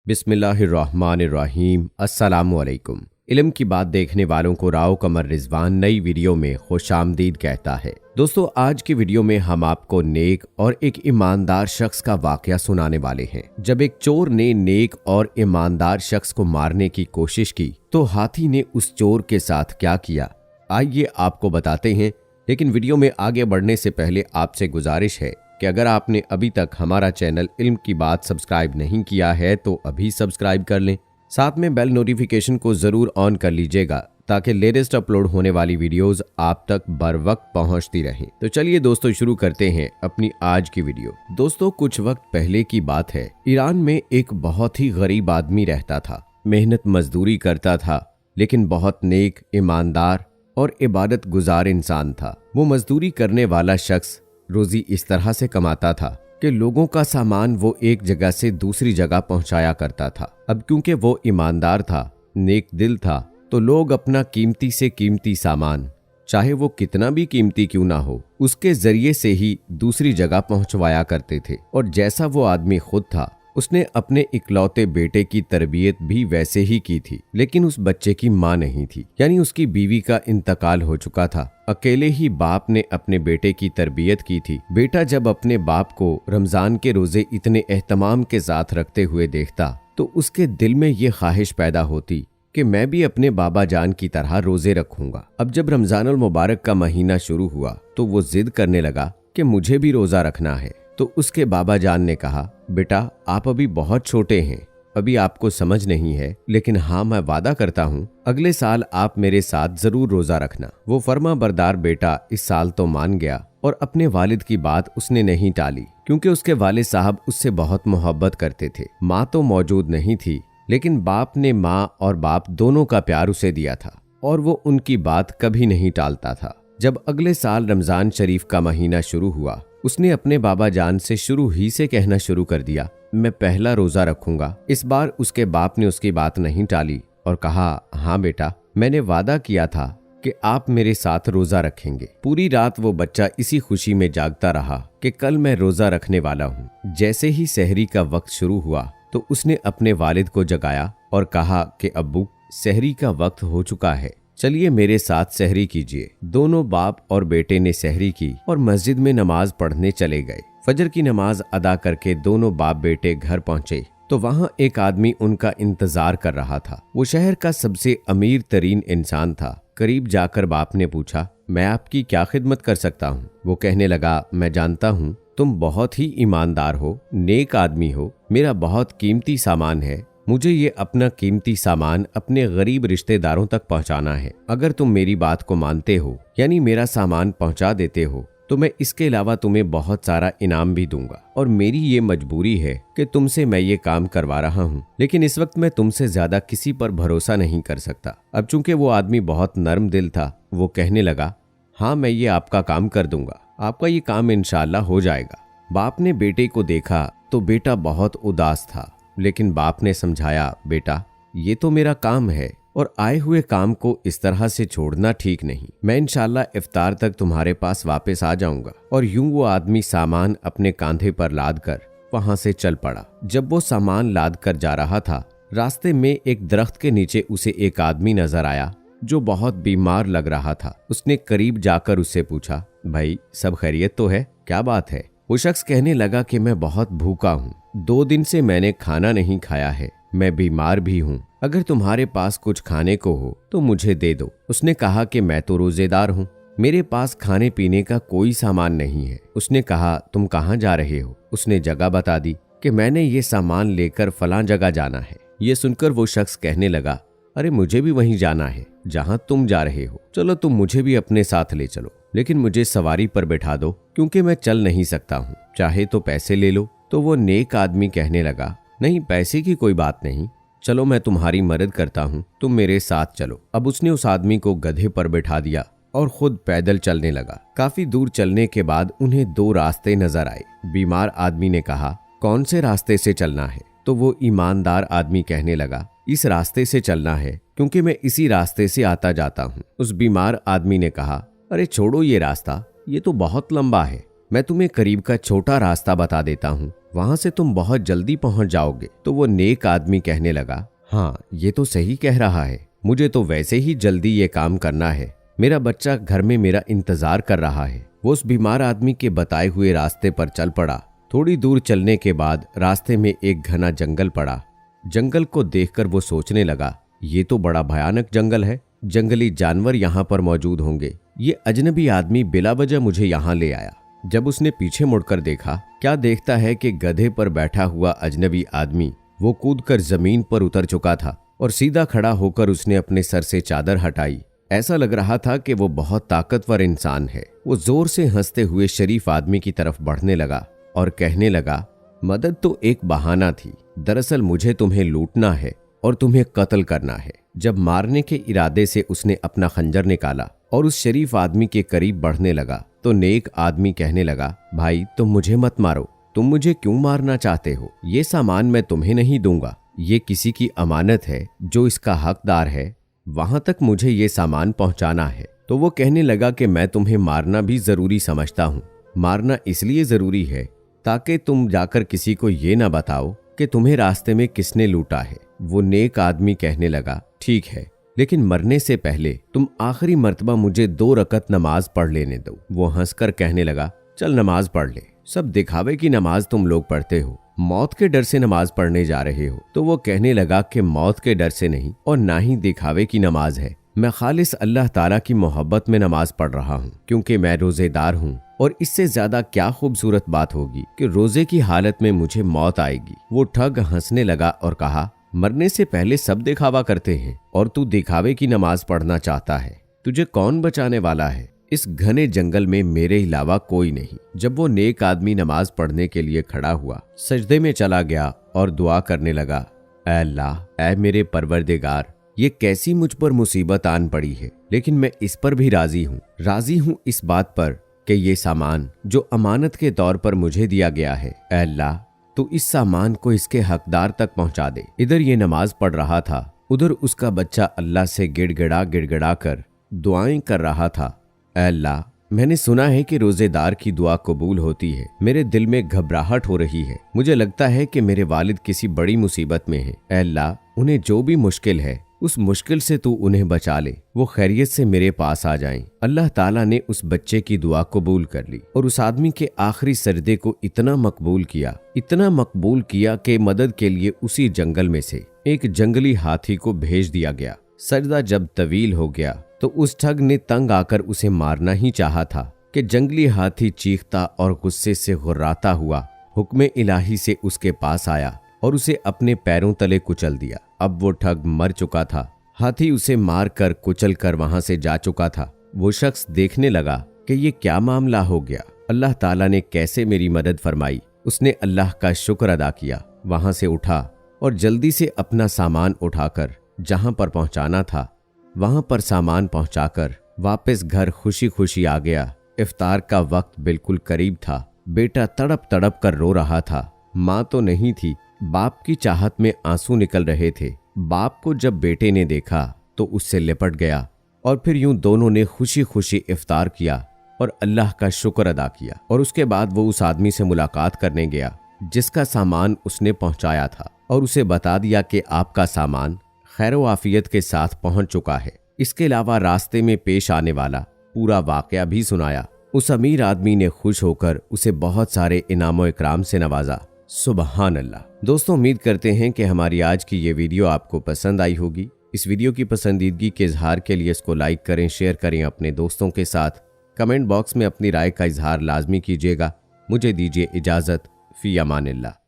बिस्मिल्लाहिर्रहमानिर्रहीम। अस्सलामुअलैकुम। इल्म की बात देखने वालों को राव कमर रिजवान नई वीडियो में खुशामदीद कहता है। दोस्तों, आज की वीडियो में हम आपको नेक और एक ईमानदार शख्स का वाकया सुनाने वाले हैं। जब एक चोर ने नेक और ईमानदार शख्स को मारने की कोशिश की तो हाथी ने उस चोर के साथ क्या किया, आइए आपको बताते हैं। लेकिन वीडियो में आगे बढ़ने से पहले आपसे गुजारिश है कि अगर आपने अभी तक हमारा चैनल इल्म की बात सब्सक्राइब नहीं किया है तो अभी सब्सक्राइब कर लें। साथ में बेल नोटिफिकेशन को जरूर ऑन कर लीजिएगा ताकि लेटेस्ट अपलोड होने वाली वीडियोस आप तक बर वक्त पहुंचती रहें। तो चलिए दोस्तों, शुरू करते हैं अपनी आज की वीडियो। दोस्तों, कुछ वक्त पहले की बात है। ईरान में एक बहुत ही गरीब आदमी रहता था। मेहनत मजदूरी करता था, लेकिन बहुत नेक, ईमानदार और इबादत गुजार इंसान था। वो मजदूरी करने वाला शख्स रोजी इस तरह से कमाता था कि लोगों का सामान वो एक जगह से दूसरी जगह पहुंचाया करता था। अब क्योंकि वो ईमानदार था, नेक दिल था, तो लोग अपना कीमती से कीमती सामान, चाहे वो कितना भी कीमती क्यों ना हो, उसके जरिए से ही दूसरी जगह पहुंचवाया करते थे। और जैसा वो आदमी खुद था, उसने अपने इकलौते बेटे की तरबियत भी वैसे ही की थी। लेकिन उस बच्चे की माँ नहीं थी, यानी उसकी बीवी का इंतकाल हो चुका था। अकेले ही बाप ने अपने बेटे की तरबियत की थी। बेटा जब अपने बाप को रमजान के रोजे इतने एहतमाम के साथ रखते हुए देखता तो उसके दिल में ये ख्वाहिश पैदा होती कि मैं भी अपने बाबा जान की तरह रोजे रखूंगा। अब जब रमजानुल मुबारक का महीना शुरू हुआ तो वो जिद करने लगा कि मुझे भी रोजा रखना है। तो उसके बाबा जान ने कहा, बेटा आप अभी बहुत छोटे हैं, अभी आपको समझ नहीं है, लेकिन हाँ मैं वादा करता हूँ अगले साल आप मेरे साथ जरूर रोजा रखना। वो फर्मा बरदार बेटा इस साल तो मान गया और अपने वालिद की बात उसने नहीं टाली, क्योंकि उसके वालिद साहब उससे बहुत मोहब्बत करते थे। माँ तो मौजूद नहीं थी, लेकिन बाप ने माँ और बाप दोनों का प्यार उसे दिया था और वो उनकी बात कभी नहीं टालता था। जब अगले साल रमजान शरीफ का महीना शुरू हुआ, उसने अपने बाबा जान से शुरू ही से कहना शुरू कर दिया, मैं पहला रोजा रखूंगा। इस बार उसके बाप ने उसकी बात नहीं टाली और कहा, हाँ बेटा, मैंने वादा किया था कि आप मेरे साथ रोजा रखेंगे। पूरी रात वो बच्चा इसी खुशी में जागता रहा कि कल मैं रोजा रखने वाला हूँ। जैसे ही सहरी का वक्त शुरू हुआ तो उसने अपने वालिद को जगाया और कहा कि अब्बू, सहरी का वक्त हो चुका है, चलिए मेरे साथ सहरी कीजिए। दोनों बाप और बेटे ने सहरी की और मस्जिद में नमाज पढ़ने चले गए। फजर की नमाज अदा करके दोनों बाप बेटे घर पहुंचे तो वहां एक आदमी उनका इंतजार कर रहा था। वो शहर का सबसे अमीर तरीन इंसान था। करीब जाकर बाप ने पूछा, मैं आपकी क्या खिदमत कर सकता हूँ? वो कहने लगा, मैं जानता हूँ तुम बहुत ही ईमानदार हो, नेक आदमी हो, मेरा बहुत कीमती सामान है, मुझे ये अपना कीमती सामान अपने गरीब रिश्तेदारों तक पहुंचाना है। अगर तुम मेरी बात को मानते हो, यानी मेरा सामान पहुंचा देते हो, तो मैं इसके अलावा तुम्हें बहुत सारा इनाम भी दूंगा। और मेरी ये मजबूरी है कि तुमसे मैं ये काम करवा रहा हूँ, लेकिन इस वक्त मैं तुमसे ज्यादा किसी पर भरोसा नहीं कर सकता। अब चूंकि वो आदमी बहुत नर्म दिल था, वो कहने लगा, हाँ मैं ये आपका काम कर दूंगा, आपका ये काम इंशाअल्लाह हो जाएगा। बाप ने बेटे को देखा तो बेटा बहुत उदास था, लेकिन बाप ने समझाया, बेटा ये तो मेरा काम है और आए हुए काम को इस तरह से छोड़ना ठीक नहीं। मैं इंशाल्लाह इफ्तार तक तुम्हारे पास वापस आ जाऊंगा। और यूं वो आदमी सामान अपने कांधे पर लाद कर वहां से चल पड़ा। जब वो सामान लाद कर जा रहा था, रास्ते में एक दरख्त के नीचे उसे एक आदमी नजर आया जो बहुत बीमार लग रहा था। उसने करीब जाकर उससे पूछा, भाई सब खैरियत तो है? क्या बात है? वो शख्स कहने लगा कि मैं बहुत भूखा हूँ, 2 दिन से मैंने खाना नहीं खाया है, मैं बीमार भी हूँ, अगर तुम्हारे पास कुछ खाने को हो तो मुझे दे दो। उसने कहा कि मैं तो रोजेदार हूँ, मेरे पास खाने पीने का कोई सामान नहीं है। उसने कहा, तुम कहाँ जा रहे हो? उसने जगह बता दी कि मैंने ये सामान लेकर फलां जगह जाना है। ये सुनकर वो शख्स कहने लगा, अरे मुझे भी वहीं जाना है जहाँ तुम जा रहे हो, चलो तुम मुझे भी अपने साथ ले चलो, लेकिन मुझे सवारी पर बैठा दो क्योंकि मैं चल नहीं सकता हूँ, चाहे तो पैसे ले लो। तो वो नेक आदमी कहने लगा, नहीं पैसे की कोई बात नहीं, चलो मैं तुम्हारी मदद करता हूँ, तुम मेरे साथ चलो। अब उसने उस आदमी को गधे पर बैठा दिया और खुद पैदल चलने लगा। काफी दूर चलने के बाद उन्हें 2 रास्ते नजर आए। बीमार आदमी ने कहा, कौन से रास्ते से चलना है? तो वो ईमानदार आदमी कहने लगा, इस रास्ते से चलना है क्योंकि मैं इसी रास्ते से आता जाता हूँ। उस बीमार आदमी ने कहा, अरे छोड़ो ये रास्ता, ये तो बहुत लंबा है, मैं तुम्हें करीब का छोटा रास्ता बता देता हूँ, वहां से तुम बहुत जल्दी पहुंच जाओगे। तो वो नेक आदमी कहने लगा, हाँ ये तो सही कह रहा है, मुझे तो वैसे ही जल्दी ये काम करना है, मेरा बच्चा घर में मेरा इंतजार कर रहा है। वो उस बीमार आदमी के बताए हुए रास्ते पर चल पड़ा। थोड़ी दूर चलने के बाद रास्ते में एक घना जंगल पड़ा। जंगल को देखकर वो सोचने लगा, ये तो बड़ा भयानक जंगल है, जंगली जानवर यहाँ पर मौजूद होंगे। ये अजनबी आदमी बिला वजह मुझे यहाँ ले आया। जब उसने पीछे मुड़कर देखा, क्या देखता है कि गधे पर बैठा हुआ अजनबी आदमी वो कूदकर जमीन पर उतर चुका था और सीधा खड़ा होकर उसने अपने सर से चादर हटाई। ऐसा लग रहा था कि वो बहुत ताकतवर इंसान है। वो जोर से हंसते हुए शरीफ आदमी की तरफ बढ़ने लगा और कहने लगा, मदद तो एक बहाना थी, दरअसल मुझे तुम्हें लूटना है और तुम्हें कत्ल करना है। जब मारने के इरादे से उसने अपना खंजर निकाला और उस शरीफ आदमी के करीब बढ़ने लगा तो नेक आदमी कहने लगा, भाई तुम मुझे मत मारो, तुम मुझे क्यों मारना चाहते हो? ये सामान मैं तुम्हें नहीं दूंगा, ये किसी की अमानत है जो इसका हकदार है, वहां तक मुझे ये सामान पहुंचाना है। तो वो कहने लगा कि मैं तुम्हें मारना भी जरूरी समझता हूँ। मारना इसलिए जरूरी है ताकि तुम जाकर किसी को ये ना बताओ कि तुम्हें रास्ते में किसने लूटा है। वो नेक आदमी कहने लगा, ठीक है, लेकिन मरने से पहले तुम आखिरी मर्तबा मुझे 2 रकत नमाज पढ़ लेने दो। वो हंसकर कहने लगा, चल नमाज पढ़ ले, सब दिखावे की नमाज तुम लोग पढ़ते हो, मौत के डर से नमाज पढ़ने जा रहे हो। तो वो कहने लगा कि मौत के डर से नहीं और ना ही दिखावे की नमाज है, मैं खालिस अल्लाह ताला की मोहब्बत में नमाज पढ़ रहा हूँ, क्योंकि मैं रोजेदार हूँ और इससे ज्यादा क्या खूबसूरत बात होगी कि रोजे की हालत में मुझे मौत आएगी। वो ठग हंसने लगा और कहा, मरने से पहले सब दिखावा करते हैं और तू दिखावे की नमाज पढ़ना चाहता है, तुझे कौन बचाने वाला है? इस घने जंगल में मेरे अलावा कोई नहीं। जब वो नेक आदमी नमाज पढ़ने के लिए खड़ा हुआ, सजदे में चला गया और दुआ करने लगा, ऐ अल्लाह, ऐ मेरे परवरदिगार, ये कैसी मुझ पर मुसीबत आन पड़ी है, लेकिन मैं इस पर भी राजी हूँ इस बात पर कि ये सामान जो अमानत के तौर पर मुझे दिया गया है, ऐ अल्लाह तू इस सामान को इसके हकदार तक पहुंचा दे। इधर ये नमाज पढ़ रहा था, उधर उसका बच्चा अल्लाह से गिड़गिड़ा कर दुआएं कर रहा था। ऐ अल्लाह, मैंने सुना है कि रोजेदार की दुआ कबूल होती है, मेरे दिल में घबराहट हो रही है, मुझे लगता है कि मेरे वालिद किसी बड़ी मुसीबत में है। ऐ अल्लाह, उन्हें जो भी मुश्किल है उस मुश्किल से तू उन्हें बचा ले, वो खैरियत से मेरे पास आ जाएं। अल्लाह ताला ने उस बच्चे की दुआ कबूल कर ली और उस आदमी के आखिरी सजदे को इतना मकबूल किया कि मदद के लिए उसी जंगल में से एक जंगली हाथी को भेज दिया गया। सजदा जब तवील हो गया तो उस ठग ने तंग आकर उसे मारना ही चाहा था कि जंगली हाथी चीखता और गुस्से से गुर्राता हुआ हुक्म इलाही से उसके पास आया और उसे अपने पैरों तले कुचल दिया। अब वो ठग मर चुका था, हाथी उसे मार कर कुचल कर वहां से जा चुका था। वो शख्स देखने लगा कि ये क्या मामला हो गया, अल्लाह ताला ने कैसे मेरी मदद फरमाई। उसने अल्लाह का शुक्र अदा किया, वहां से उठा और जल्दी से अपना सामान उठाकर जहां पर पहुंचाना था वहां पर सामान पहुंचाकर वापस घर खुशी खुशी आ गया। इफ्तार का वक्त बिल्कुल करीब था। बेटा तड़प तड़प कर रो रहा था। माँ तो नहीं थी, बाप की चाहत में आंसू निकल रहे थे। बाप को जब बेटे ने देखा तो उससे लिपट गया और फिर यूं दोनों ने खुशी खुशी इफ्तार किया और अल्लाह का शुक्र अदा किया। और उसके बाद वो उस आदमी से मुलाकात करने गया जिसका सामान उसने पहुंचाया था और उसे बता दिया कि आपका सामान खैरो आफियत के साथ पहुंच चुका है। इसके अलावा रास्ते में पेश आने वाला पूरा वाकया भी सुनाया। उस अमीर आदमी ने खुश होकर उसे बहुत सारे इनामो इकराम से नवाजा। सुबहान अल्लाह। दोस्तों, उम्मीद करते हैं कि हमारी आज की ये वीडियो आपको पसंद आई होगी। इस वीडियो की पसंदीदगी के इजहार के लिए इसको लाइक करें, शेयर करें अपने दोस्तों के साथ। कमेंट बॉक्स में अपनी राय का इजहार लाजमी कीजिएगा। मुझे दीजिए इजाजत। फी अमानिल्लाह।